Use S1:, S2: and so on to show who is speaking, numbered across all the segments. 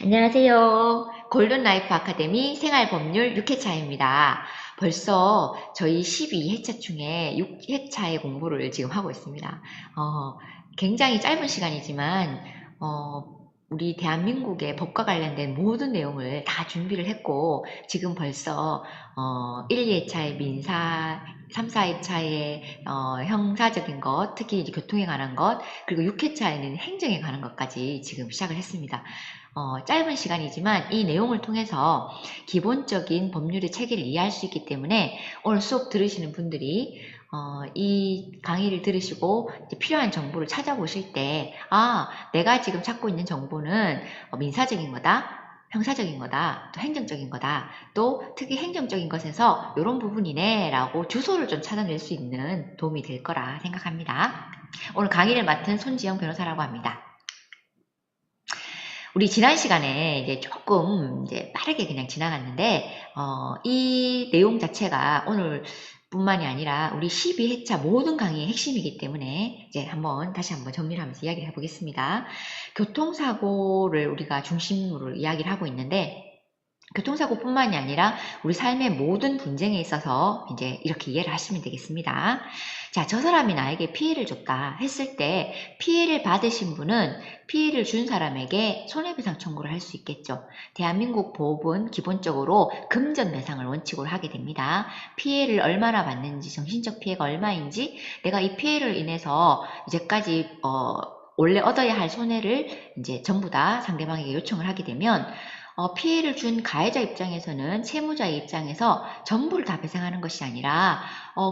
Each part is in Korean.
S1: 안녕하세요. 골든라이프 아카데미 생활법률 6회차입니다. 벌써 저희 12회차 중에 6회차의 공부를 지금 하고 있습니다. 굉장히 짧은 시간이지만 우리 대한민국의 법과 관련된 모든 내용을 다 준비를 했고 지금 벌써 1, 2회차의 민사, 3, 4회차의 형사적인 것, 특히 이제 교통에 관한 것, 그리고 6회차에는 행정에 관한 것까지 지금 시작을 했습니다. 짧은 시간이지만 이 내용을 통해서 기본적인 법률의 체계를 이해할 수 있기 때문에 오늘 수업 들으시는 분들이 이 강의를 들으시고 필요한 정보를 찾아보실 때, 내가 지금 찾고 있는 정보는 민사적인 거다, 형사적인 거다, 또 행정적인 거다, 또 특히 행정적인 것에서 이런 부분이네 라고 주소를 좀 찾아낼 수 있는 도움이 될 거라 생각합니다. 오늘 강의를 맡은 손지영 변호사라고 합니다. 우리 지난 시간에 이제 조금 이제 빠르게 그냥 지나갔는데, 이 내용 자체가 오늘 뿐만이 아니라 우리 12회차 모든 강의의 핵심이기 때문에 이제 다시 한번 정리를 하면서 이야기를 해보겠습니다. 교통사고를 우리가 중심으로 이야기를 하고 있는데, 교통사고뿐만이 아니라 우리 삶의 모든 분쟁에 있어서 이제 이렇게 이해를 하시면 되겠습니다. 자, 저 사람이 나에게 피해를 줬다 했을 때 피해를 받으신 분은 피해를 준 사람에게 손해배상 청구를 할 수 있겠죠. 대한민국 법은 기본적으로 금전배상을 원칙으로 하게 됩니다. 피해를 얼마나 받는지, 정신적 피해가 얼마인지, 내가 이 피해를 인해서 이제까지 원래 얻어야 할 손해를 이제 전부 다 상대방에게 요청을 하게 되면 피해를 준 가해자 입장에서는 채무자의 입장에서 전부를 다 배상하는 것이 아니라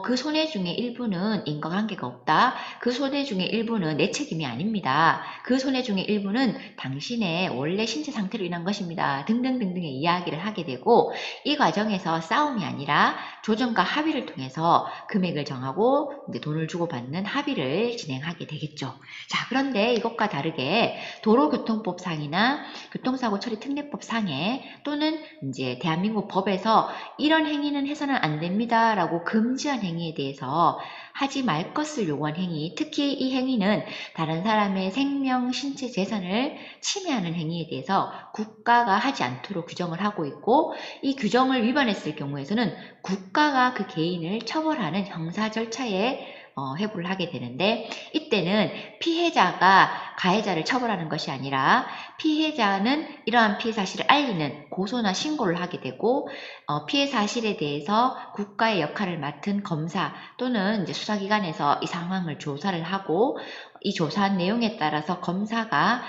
S1: 그 손해 중에 일부는 인과관계가 없다. 그 손해 중에 일부는 내 책임이 아닙니다. 그 손해 중에 일부는 당신의 원래 신체 상태로 인한 것입니다. 등등등등의 이야기를 하게 되고 이 과정에서 싸움이 아니라 조정과 합의를 통해서 금액을 정하고 이제 돈을 주고받는 합의를 진행하게 되겠죠. 자, 그런데 이것과 다르게 도로교통법상이나 교통사고 처리 특례법상에 또는 이제 대한민국 법에서 이런 행위는 해서는 안 됩니다라고 금지한 행위에 대해서 하지 말 것을 요구한 행위, 특히 이 행위는 다른 사람의 생명, 신체, 재산을 침해하는 행위에 대해서 국가가 하지 않도록 규정을 하고 있고 이 규정을 위반했을 경우에서는 국가가 그 개인을 처벌하는 형사 절차에 회부를 하게 되는데 이때는 피해자가 가해자를 처벌하는 것이 아니라 피해자는 이러한 피해 사실을 알리는 고소나 신고를 하게 되고 피해 사실에 대해서 국가의 역할을 맡은 검사 또는 이제 수사기관에서 이 상황을 조사를 하고 이 조사한 내용에 따라서 검사가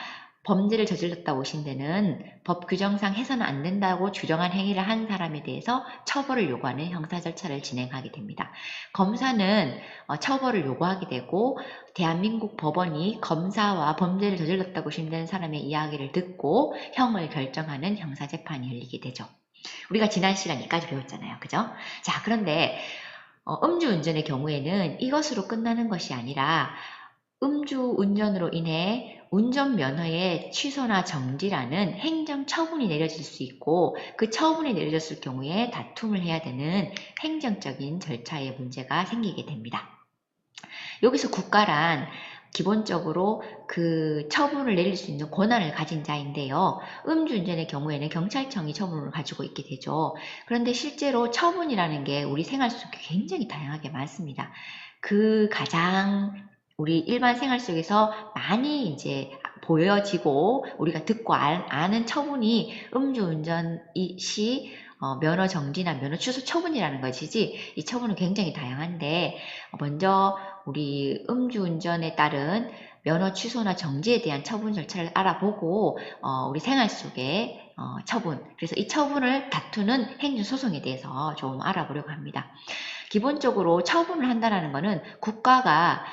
S1: 범죄를 저질렀다고 보신 데는 법 규정상 해서는 안 된다고 규정한 행위를 한 사람에 대해서 처벌을 요구하는 형사 절차를 진행하게 됩니다. 검사는 처벌을 요구하게 되고 대한민국 법원이 검사와 범죄를 저질렀다고 보신다는 사람의 이야기를 듣고 형을 결정하는 형사재판이 열리게 되죠. 우리가 지난 시간 여기까지 배웠잖아요. 그죠? 자, 그런데 음주운전의 경우에는 이것으로 끝나는 것이 아니라 음주운전으로 인해 운전면허의 취소나 정지라는 행정처분이 내려질 수 있고 그 처분이 내려졌을 경우에 다툼을 해야 되는 행정적인 절차의 문제가 생기게 됩니다. 여기서 국가란 기본적으로 그 처분을 내릴 수 있는 권한을 가진 자인데요. 음주운전의 경우에는 경찰청이 처분을 가지고 있게 되죠. 그런데 실제로 처분이라는 게 우리 생활 속에 굉장히 다양하게 많습니다. 그 가장 우리 일반 생활 속에서 많이 이제 보여지고 우리가 듣고 아는 처분이 음주운전 시 면허 정지나 면허 취소 처분이라는 것이지 이 처분은 굉장히 다양한데 먼저 우리 음주운전에 따른 면허 취소나 정지에 대한 처분 절차를 알아보고 우리 생활 속에 처분, 그래서 이 처분을 다투는 행정소송에 대해서 좀 알아보려고 합니다. 기본적으로 처분을 한다는 것은 국가가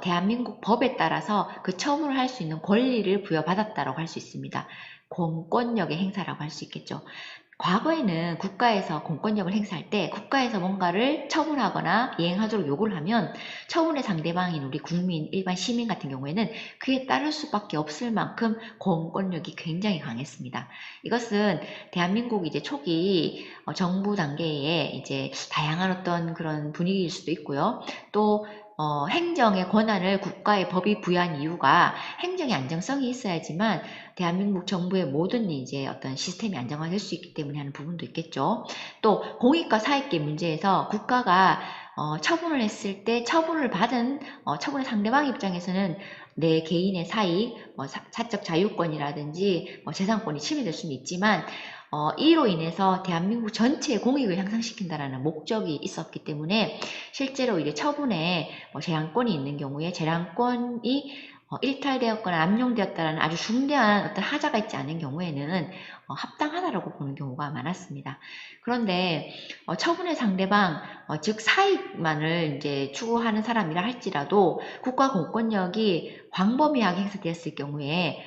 S1: 대한민국 법에 따라서 그 처분을 할 수 있는 권리를 부여받았다고 할 수 있습니다. 공권력의 행사라고 할 수 있겠죠. 과거에는 국가에서 공권력을 행사할 때 국가에서 뭔가를 처분하거나 이행하도록 요구를 하면 처분의 상대방인 우리 국민, 일반 시민 같은 경우에는 그에 따를 수밖에 없을 만큼 공권력이 굉장히 강했습니다. 이것은 대한민국 이제 초기 정부 단계에 이제 다양한 어떤 그런 분위기일 수도 있고요. 또 행정의 권한을 국가의 법이 부여한 이유가 행정의 안정성이 있어야지만 대한민국 정부의 모든 이제 어떤 시스템이 안정화될 수 있기 때문에 하는 부분도 있겠죠. 또 공익과 사익계 문제에서 국가가 처분을 했을 때 처분을 받은 처분의 상대방 입장에서는 내 개인의 사익, 사적 자유권이라든지 재산권이 침해될 수는 있지만 이로 인해서 대한민국 전체의 공익을 향상시킨다라는 목적이 있었기 때문에 실제로 이제 처분에 재량권이 있는 경우에 재량권이 일탈되었거나 남용되었다는 아주 중대한 어떤 하자가 있지 않은 경우에는 합당하다라고 보는 경우가 많았습니다. 그런데 처분의 상대방, 즉 사익만을 이제 추구하는 사람이라 할지라도 국가 공권력이 광범위하게 행사되었을 경우에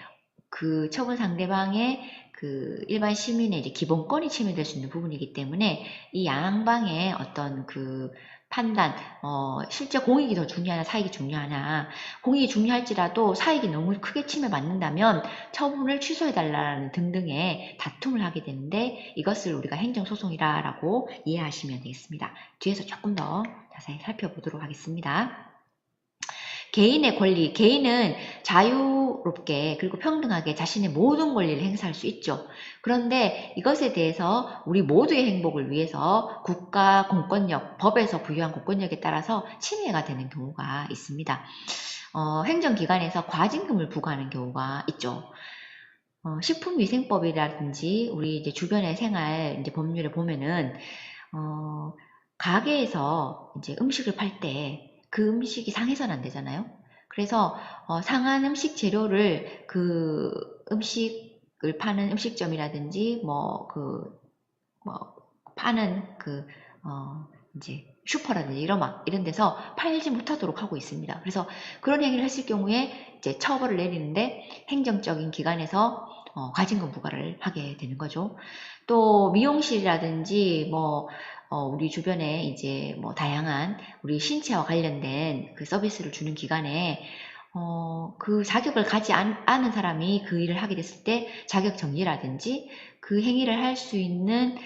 S1: 그 처분 상대방의 그 일반 시민의 이제 기본권이 침해될 수 있는 부분이기 때문에 이 양방의 어떤 그 판단, 실제 공익이 더 중요하나 사익이 중요하나, 공익이 중요할지라도 사익이 너무 크게 침해받는다면 처분을 취소해달라는 등등의 다툼을 하게 되는데 이것을 우리가 행정소송이라고 이해하시면 되겠습니다. 뒤에서 조금 더 자세히 살펴보도록 하겠습니다. 개인의 권리, 개인은 자유롭게 그리고 평등하게 자신의 모든 권리를 행사할 수 있죠. 그런데 이것에 대해서 우리 모두의 행복을 위해서 국가 공권력, 법에서 부여한 공권력에 따라서 침해가 되는 경우가 있습니다. 행정기관에서 과징금을 부과하는 경우가 있죠. 식품위생법이라든지 우리 이제 주변의 생활 이제 법률에 보면은 가게에서 이제 음식을 팔 때 그 음식이 상해서는 안 되잖아요. 그래서 상한 음식 재료를 그 음식을 파는 음식점이라든지 파는 이제 슈퍼라든지 이런 데서 팔지 못하도록 하고 있습니다. 그래서 그런 행위를 했을 경우에 이제 처벌을 내리는데 행정적인 기관에서 과징금 부과를 하게 되는 거죠. 또 미용실이라든지 우리 주변에 이제 다양한 우리 신체와 관련된 그 서비스를 주는 기관에 그 자격을 가지 않은 사람이 그 일을 하게 됐을 때 자격 정지라든지 그 행위를 할 수 있는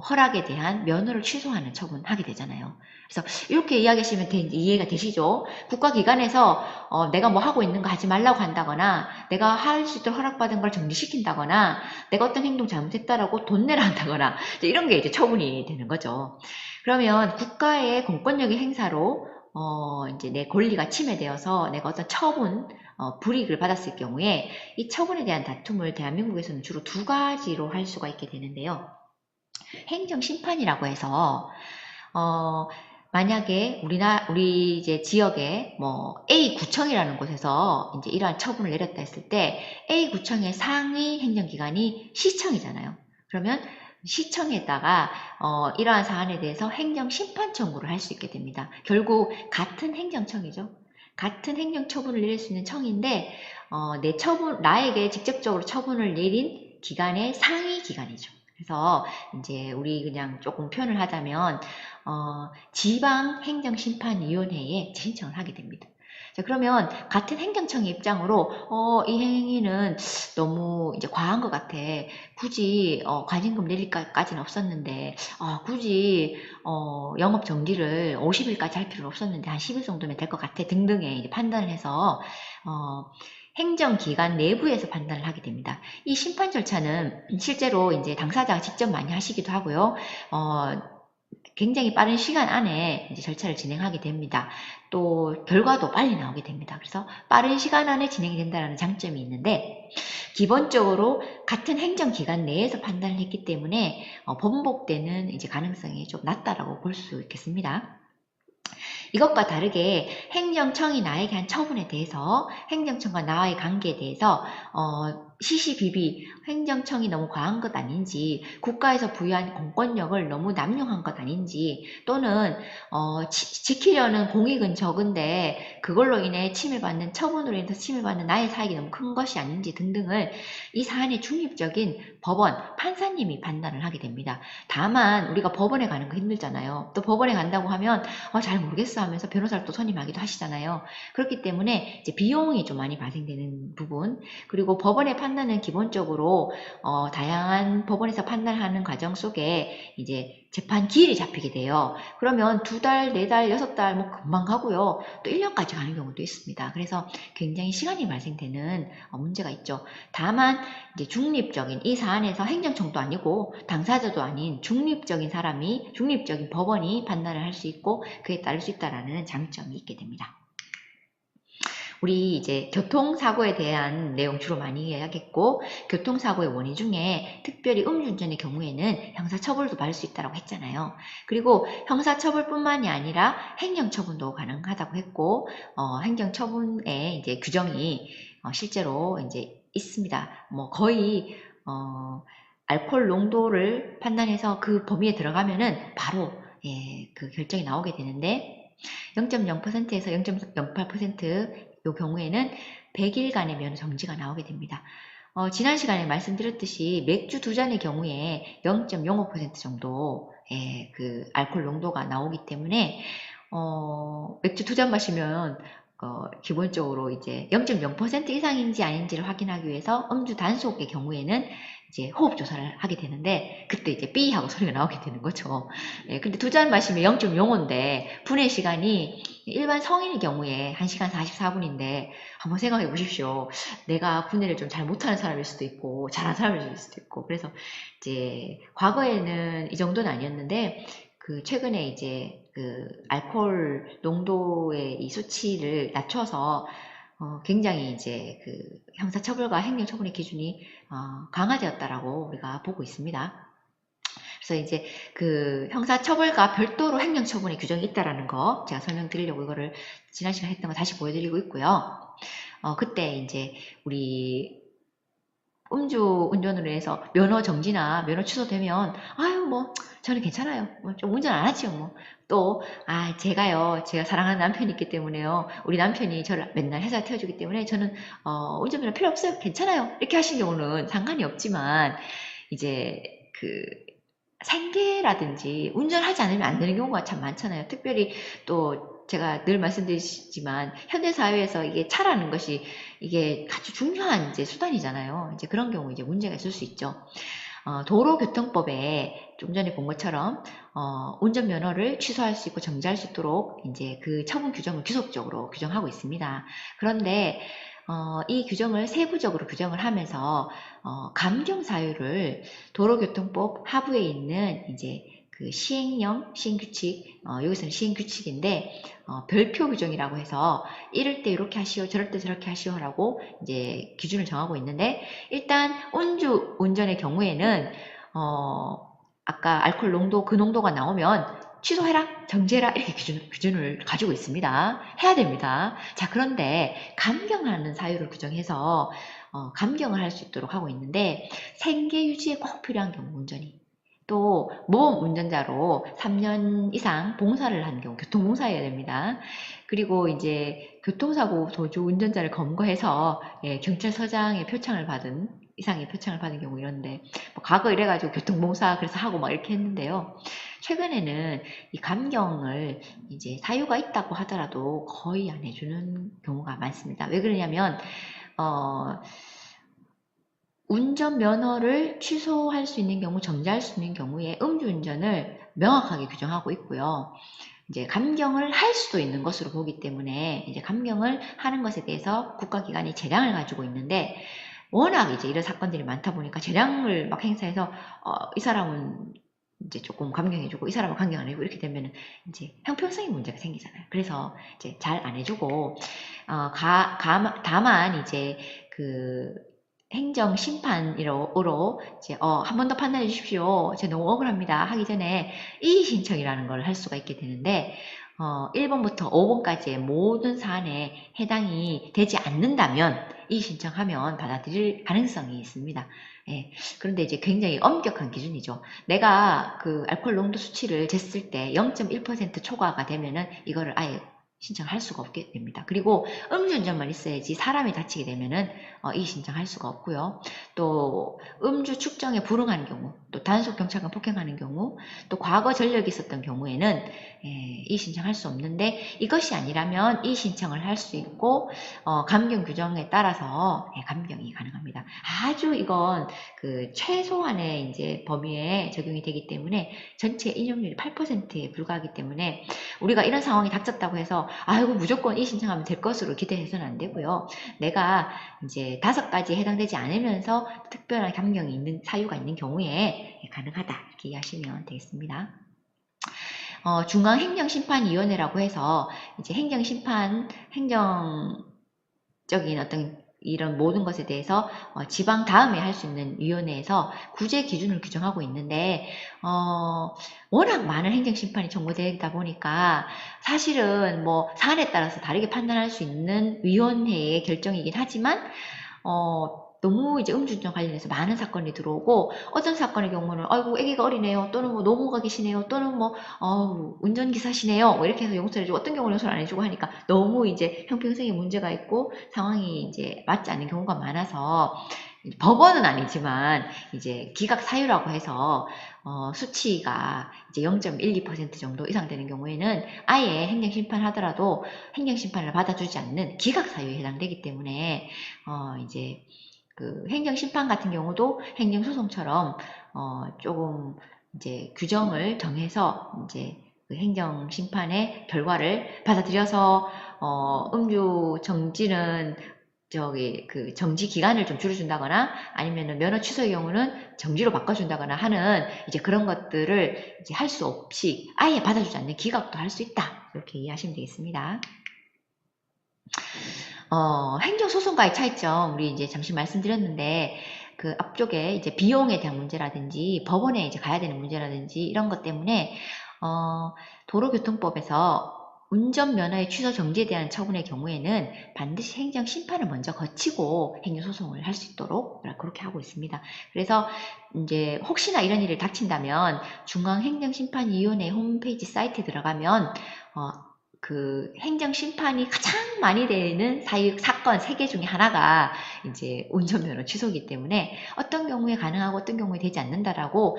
S1: 허락에 대한 면허를 취소하는 처분하게 되잖아요. 그래서 이렇게 이야기하시면 이해가 되시죠? 국가기관에서 내가 뭐 하고 있는 거 하지 말라고 한다거나 내가 할 수 있도록 허락받은 걸 정지시킨다거나 내가 어떤 행동 잘못했다라고 돈 내라 한다거나 이런 게 이제 처분이 되는 거죠. 그러면 국가의 공권력의 행사로 이제 내 권리가 침해되어서 내가 어떤 처분, 불이익을 받았을 경우에 이 처분에 대한 다툼을 대한민국에서는 주로 두 가지로 할 수가 있게 되는데요. 행정심판이라고 해서 만약에 우리 이제 지역에 A 구청이라는 곳에서 이제 이러한 처분을 내렸다 했을 때 A 구청의 상위 행정기관이 시청이잖아요. 그러면 시청에다가 이러한 사안에 대해서 행정심판 청구를 할 수 있게 됩니다. 결국 같은 행정청이죠. 같은 행정처분을 내릴 수 있는 청인데 나에게 직접적으로 처분을 내린 기관의 상위 기관이죠. 그래서 이제 우리 그냥 조금 표현을 하자면 지방행정심판위원회에 신청을 하게 됩니다. 자, 그러면 같은 행정청의 입장으로 이 행위는 너무 이제 과한 것 같아. 굳이 과징금 내릴까지는 없었는데 굳이 영업 정지를 50일까지 할 필요는 없었는데 한 10일 정도면 될 것 같아 등등의 이제 판단을 해서 행정기관 내부에서 판단을 하게 됩니다. 이 심판 절차는 실제로 이제 당사자가 직접 많이 하시기도 하고요. 굉장히 빠른 시간 안에 이제 절차를 진행하게 됩니다. 또 결과도 빨리 나오게 됩니다. 그래서 빠른 시간 안에 진행이 된다는 장점이 있는데 기본적으로 같은 행정기관 내에서 판단을 했기 때문에 번복되는 이제 가능성이 좀 낮다라고 볼 수 있겠습니다. 이것과 다르게 행정청이 나에게 한 처분에 대해서 행정청과 나와의 관계에 대해서 시시비비 행정청이 너무 과한 것 아닌지 국가에서 부여한 공권력을 너무 남용한 것 아닌지 또는 지키려는 공익은 적은데 그걸로 인해 침해받는 처분으로 인해서 침해받는 나의 사익이 너무 큰 것이 아닌지 등등을 이 사안의 중립적인 법원, 판사님이 판단을 하게 됩니다. 다만 우리가 법원에 가는 거 힘들잖아요. 또 법원에 간다고 하면 잘 모르겠어 하면서 변호사를 또 선임하기도 하시잖아요. 그렇기 때문에 이제 비용이 좀 많이 발생되는 부분 그리고 법원의 판단은 기본적으로 다양한 법원에서 판단하는 과정 속에 이제 재판 기일이 잡히게 돼요. 그러면 2달, 4달, 6달 뭐 금방 가고요. 또 1년까지 가는 경우도 있습니다. 그래서 굉장히 시간이 발생되는 문제가 있죠. 다만 이제 중립적인 이 사안에서 행정청도 아니고 당사자도 아닌 중립적인 사람이 중립적인 법원이 판단을 할 수 있고 그에 따를 수 있다라는 장점이 있게 됩니다. 우리 이제 교통사고에 대한 내용 주로 많이 이야기했고 교통사고의 원인 중에 특별히 음주운전의 경우에는 형사처벌도 받을 수 있다고 했잖아요. 그리고 형사처벌뿐만이 아니라 행정처분도 가능하다고 했고 행정처분에 이제 규정이 실제로 이제 있습니다. 뭐 거의 알코올 농도를 판단해서 그 범위에 들어가면은 바로 그 결정이 나오게 되는데 0.0%에서 0.08%요 경우에는 100일간의 면허 정지가 나오게 됩니다. 지난 시간에 말씀드렸듯이 맥주 2잔의 경우에 0.05% 정도의 그 알코올 농도가 나오기 때문에 맥주 2잔 마시면 기본적으로 이제 0.0% 이상인지 아닌지를 확인하기 위해서 음주 단속의 경우에는 이제 호흡 조사를 하게 되는데 그때 이제 삐 하고 소리가 나오게 되는 거죠. 근데 2잔 마시면 0.05인데 분해 시간이 일반 성인의 경우에 1시간 44분인데 한번 생각해 보십시오. 내가 분해를 좀 잘 못하는 사람일 수도 있고 잘하는 사람일 수도 있고 그래서 이제 과거에는 이 정도는 아니었는데 그 최근에 이제 그 알코올 농도의 이 수치를 낮춰서 굉장히 이제 그 형사처벌과 행정처분의 기준이 강화되었다라고 우리가 보고 있습니다. 그래서 이제 그 형사처벌과 별도로 행정처분의 규정이 있다라는 거 제가 설명드리려고 이거를 지난 시간에 했던 거 다시 보여드리고 있고요. 그때 이제 우리 음주 운전으로 해서 면허 정지나 면허 취소되면 아유 뭐 저는 괜찮아요. 좀 운전 안 하지요 뭐. 또 제가 사랑하는 남편이 있기 때문에요. 우리 남편이 저를 맨날 회사에 태워주기 때문에 저는 운전면허 필요 없어요. 괜찮아요. 이렇게 하신 경우는 상관이 없지만 이제 그 생계라든지 운전하지 않으면 안 되는 경우가 참 많잖아요. 특별히 또 제가 늘 말씀드리지만 현대사회에서 이게 차라는 것이 이게 아주 중요한 이제 수단이잖아요. 이제 그런 경우 이제 문제가 있을 수 있죠. 도로교통법에 좀 전에 본 것처럼 운전면허를 취소할 수 있고 정지할 수 있도록 이제 그 처분 규정을 규속적으로 규정하고 있습니다. 그런데 이 규정을 세부적으로 규정을 하면서 감경 사유를 도로교통법 하부에 있는 이제 그 시행령, 시행규칙, 여기서는 시행규칙인데 별표 규정이라고 해서 이럴 때 이렇게 하시오, 저럴 때 저렇게 하시오라고 이제 기준을 정하고 있는데 일단 음주 운전의 경우에는 아까 알코올 농도 그 농도가 나오면 취소해라, 정지해라 이렇게 규준을 가지고 있습니다. 해야 됩니다. 자 그런데 감경하는 사유를 규정해서 감경을 할 수 있도록 하고 있는데 생계 유지에 꼭 필요한 경우 운전이 또 모범 운전자로 3년 이상 봉사를 한 경우 교통봉사해야 됩니다. 그리고 이제 교통사고 도주 운전자를 검거해서 경찰서장의 표창을 받은 이상의 표창을 받은 경우 이런데 뭐 과거 이래가지고 교통봉사 그래서 하고 막 이렇게 했는데요. 최근에는 이 감경을 이제 사유가 있다고 하더라도 거의 안 해주는 경우가 많습니다. 왜 그러냐면 운전면허를 취소할 수 있는 경우, 정지할 수 있는 경우에 음주운전을 명확하게 규정하고 있고요. 이제 감경을 할 수도 있는 것으로 보기 때문에 이제 감경을 하는 것에 대해서 국가기관이 재량을 가지고 있는데 워낙 이제 이런 사건들이 많다 보니까 재량을 막 행사해서 이 사람은 이제 조금 감경해주고 이 사람은 감경 안 해주고 이렇게 되면 이제 형평성의 문제가 생기잖아요. 그래서 이제 잘 안 해주고 다만 이제 그 행정 심판으로 이제 한 번 더 판단해 주십시오. 제가 너무 억울합니다. 하기 전에 이의 신청이라는 걸 할 수가 있게 되는데 1번부터 5번까지의 모든 사안에 해당이 되지 않는다면 이의 신청하면 받아들일 가능성이 있습니다. 예, 그런데 이제 굉장히 엄격한 기준이죠. 내가 그 알코올 농도 수치를 쟀을 때 0.1% 초과가 되면은 이거를 아예 신청할 수가 없게 됩니다. 그리고 음주운전만 있어야지 사람이 다치게 되면은 이의 신청할 수가 없고요. 또 음주 측정에 불응하는 경우, 또 단속 경찰관 폭행하는 경우, 또 과거 전력이 있었던 경우에는 이의 신청할 수 없는데, 이것이 아니라면 이의 신청을 할 수 있고 감경 규정에 따라서 감경이 가능합니다. 아주 이건 그 최소한의 이제 범위에 적용이 되기 때문에 전체 인용률이 8%에 불과하기 때문에 우리가 이런 상황이 닥쳤다고 해서 아이고 무조건 이의 신청하면 될 것으로 기대해서는 안 되고요. 내가 이제 5가지에 해당되지 않으면서 특별한 감경이 있는 사유가 있는 경우에 가능하다 이렇게 이해하시면 되겠습니다. 중앙행정심판위원회라고 해서 이제 행정적인 어떤 이런 모든 것에 대해서 지방 다음에 할 수 있는 위원회에서 구제 기준을 규정하고 있는데 워낙 많은 행정심판이 청구되다 보니까 사실은 뭐 사안에 따라서 다르게 판단할 수 있는 위원회의 결정이긴 하지만 너무 이제 음주운전 관련해서 많은 사건이 들어오고, 어떤 사건의 경우는 아이고 애기가 어리네요, 또는 뭐 노모가 계시네요, 또는 뭐 운전기사시네요, 뭐 이렇게 해서 용서를 해주고, 어떤 경우는 용서를 안 해주고 하니까 너무 이제 형평성에 문제가 있고 상황이 이제 맞지 않는 경우가 많아서, 법원은 아니지만 이제 기각 사유라고 해서 수치가 이제 0.12% 정도 이상 되는 경우에는 아예 행정심판 하더라도 행정심판을 받아주지 않는 기각 사유에 해당되기 때문에 이제 그 행정심판 같은 경우도 행정소송처럼 조금 이제 규정을 정해서 이제 그 행정심판의 결과를 받아들여서 음주 정지는 그 정지 기간을 좀 줄여준다거나 아니면은 면허 취소의 경우는 정지로 바꿔준다거나 하는 이제 그런 것들을 이제 할 수 없이 아예 받아주지 않는 기각도 할 수 있다. 이렇게 이해하시면 되겠습니다. 행정소송과의 차이점, 우리 이제 잠시 말씀드렸는데, 그 앞쪽에 이제 비용에 대한 문제라든지, 법원에 이제 가야 되는 문제라든지, 이런 것 때문에, 도로교통법에서 운전면허의 취소 정지에 대한 처분의 경우에는 반드시 행정심판을 먼저 거치고 행정소송을 할 수 있도록 그렇게 하고 있습니다. 그래서 이제 혹시나 이런 일을 닥친다면 중앙행정심판위원회 홈페이지 사이트에 들어가면 그 행정심판이 가장 많이 되는 사건 3개 중에 하나가 이제 운전면허 취소이기 때문에 어떤 경우에 가능하고 어떤 경우에 되지 않는다라고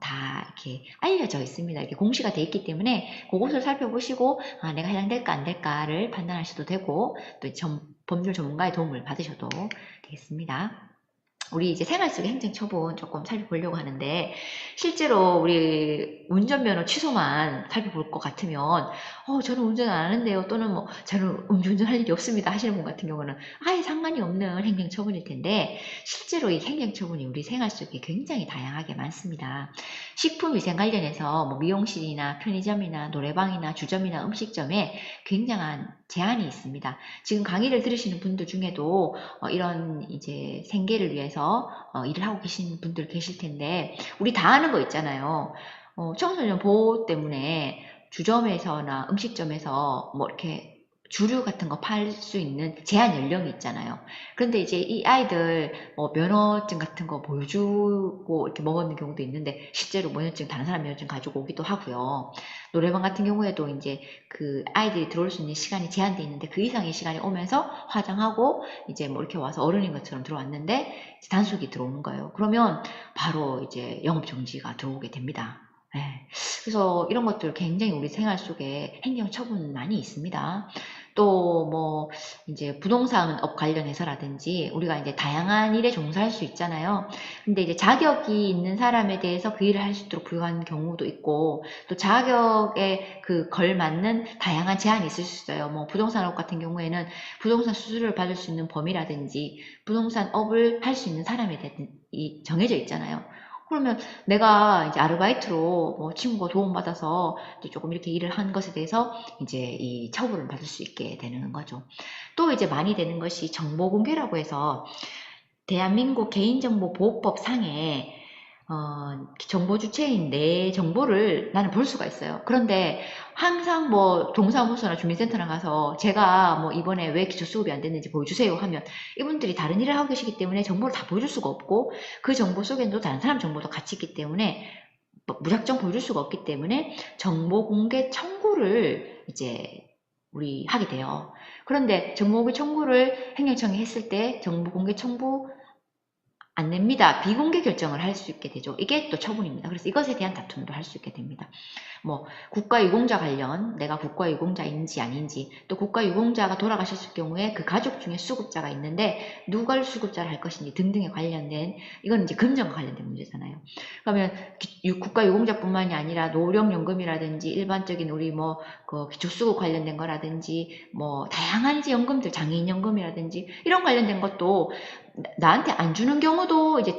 S1: 다 이렇게 알려져 있습니다. 이렇게 공시가 돼 있기 때문에 그것을 살펴보시고 내가 해당될까 안 될까를 판단하셔도 되고, 또 법률 전문가의 도움을 받으셔도 되겠습니다. 우리 이제 생활 속의 행정처분 조금 살펴보려고 하는데, 실제로 우리 운전면허 취소만 살펴볼 것 같으면 저는 운전 안 하는데요, 또는 뭐 저는 음주운전할 일이 없습니다 하시는 분 같은 경우는 아예 상관이 없는 행정처분일 텐데, 실제로 이 행정처분이 우리 생활 속에 굉장히 다양하게 많습니다. 식품위생 관련해서 뭐 미용실이나 편의점이나 노래방이나 주점이나 음식점에 굉장한 제한이 있습니다. 지금 강의를 들으시는 분들 중에도 이런 이제 생계를 위해서 일을 하고 계신 분들 계실 텐데, 우리 다 아는 거 있잖아요. 청소년 보호 때문에 주점에서나 음식점에서 뭐 이렇게 주류 같은 거 팔 수 있는 제한 연령이 있잖아요. 그런데 이제 이 아이들 면허증 같은 거 보여주고 이렇게 먹는 경우도 있는데, 실제로 면허증, 다른 사람 면허증 가지고 오기도 하고요. 노래방 같은 경우에도 이제 그 아이들이 들어올 수 있는 시간이 제한되어 있는데, 그 이상의 시간이 오면서 화장하고 이제 뭐 이렇게 와서 어른인 것처럼 들어왔는데 단속이 들어오는 거예요. 그러면 바로 이제 영업 정지가 들어오게 됩니다. 네. 그래서 이런 것들 굉장히 우리 생활 속에 행정처분 많이 있습니다. 또 뭐 이제 부동산업 관련해서라든지 우리가 이제 다양한 일에 종사할 수 있잖아요. 근데 이제 자격이 있는 사람에 대해서 그 일을 할 수 있도록 부여한 경우도 있고, 또 자격에 그 걸맞는 다양한 제한이 있을 수 있어요. 뭐 부동산업 같은 경우에는 부동산 수수료를 받을 수 있는 범위라든지 부동산업을 할 수 있는 사람에 대한 정해져 있잖아요. 그러면 내가 이제 아르바이트로 뭐 친구가 도움받아서 이제 조금 이렇게 일을 한 것에 대해서 이제 이 처분을 받을 수 있게 되는 거죠. 또 이제 많이 되는 것이 정보 공개라고 해서 대한민국 개인정보보호법 상에 정보 주체인 내 정보를 나는 볼 수가 있어요. 그런데 항상 뭐 동사무소나 주민센터나 가서 제가 뭐 이번에 왜 기초 수급이 안 됐는지 보여주세요 하면 이분들이 다른 일을 하고 계시기 때문에 정보를 다 보여줄 수가 없고, 그 정보 속에는 또 다른 사람 정보도 같이 있기 때문에 무작정 보여줄 수가 없기 때문에 정보 공개 청구를 이제 우리 하게 돼요. 그런데 정보공개 청구를 행정청이 했을 때 정보공개 청구 안 냅니다. 비공개 결정을 할 수 있게 되죠. 이게 또 처분입니다. 그래서 이것에 대한 다툼도 할 수 있게 됩니다. 뭐 국가유공자 관련 내가 국가유공자인지 아닌지, 또 국가유공자가 돌아가셨을 경우에 그 가족 중에 수급자가 있는데 누가 수급자를 할 것인지 등등에 관련된, 이건 이제 금전과 관련된 문제잖아요. 그러면 국가유공자뿐만이 아니라 노령연금이라든지 일반적인 우리 뭐 그 기초수급 관련된 거라든지 뭐 다양한 이제 연금들, 장애인연금이라든지 이런 관련된 것도 나한테 안 주는 경우도 이제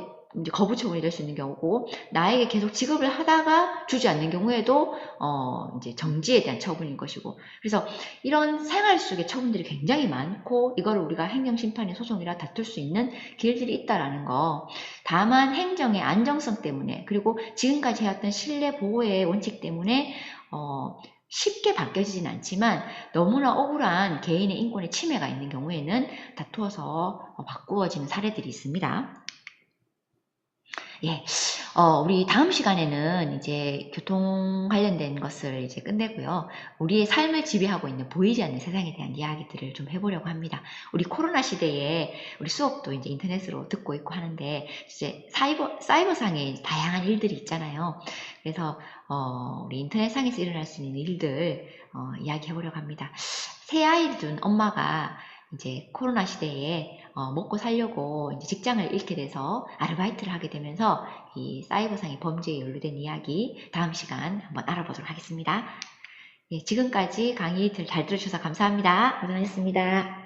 S1: 거부 처분이 될 수 있는 경우고, 나에게 계속 지급을 하다가 주지 않는 경우에도 이제 정지에 대한 처분인 것이고, 그래서 이런 생활 속의 처분들이 굉장히 많고 이거를 우리가 행정심판의 소송이라 다툴 수 있는 길들이 있다라는 거. 다만 행정의 안정성 때문에, 그리고 지금까지 해왔던 신뢰 보호의 원칙 때문에 쉽게 바뀌어지진 않지만 너무나 억울한 개인의 인권의 침해가 있는 경우에는 다투어서 바꾸어지는 사례들이 있습니다. 예, 우리 다음 시간에는 이제 교통 관련된 것을 이제 끝내고요. 우리의 삶을 지배하고 있는 보이지 않는 세상에 대한 이야기들을 좀 해보려고 합니다. 우리 코로나 시대에 우리 수업도 이제 인터넷으로 듣고 있고 하는데, 이제 사이버상에 다양한 일들이 있잖아요. 그래서, 우리 인터넷상에서 일어날 수 있는 일들, 이야기해보려고 합니다. 새 아이를 둔 엄마가 이제 코로나 시대에 먹고 살려고 이제 직장을 잃게 돼서 아르바이트를 하게 되면서 이 사이버상의 범죄에 연루된 이야기 다음 시간 한번 알아보도록 하겠습니다. 예, 지금까지 강의 잘 들어주셔서 감사합니다. 고생하셨습니다.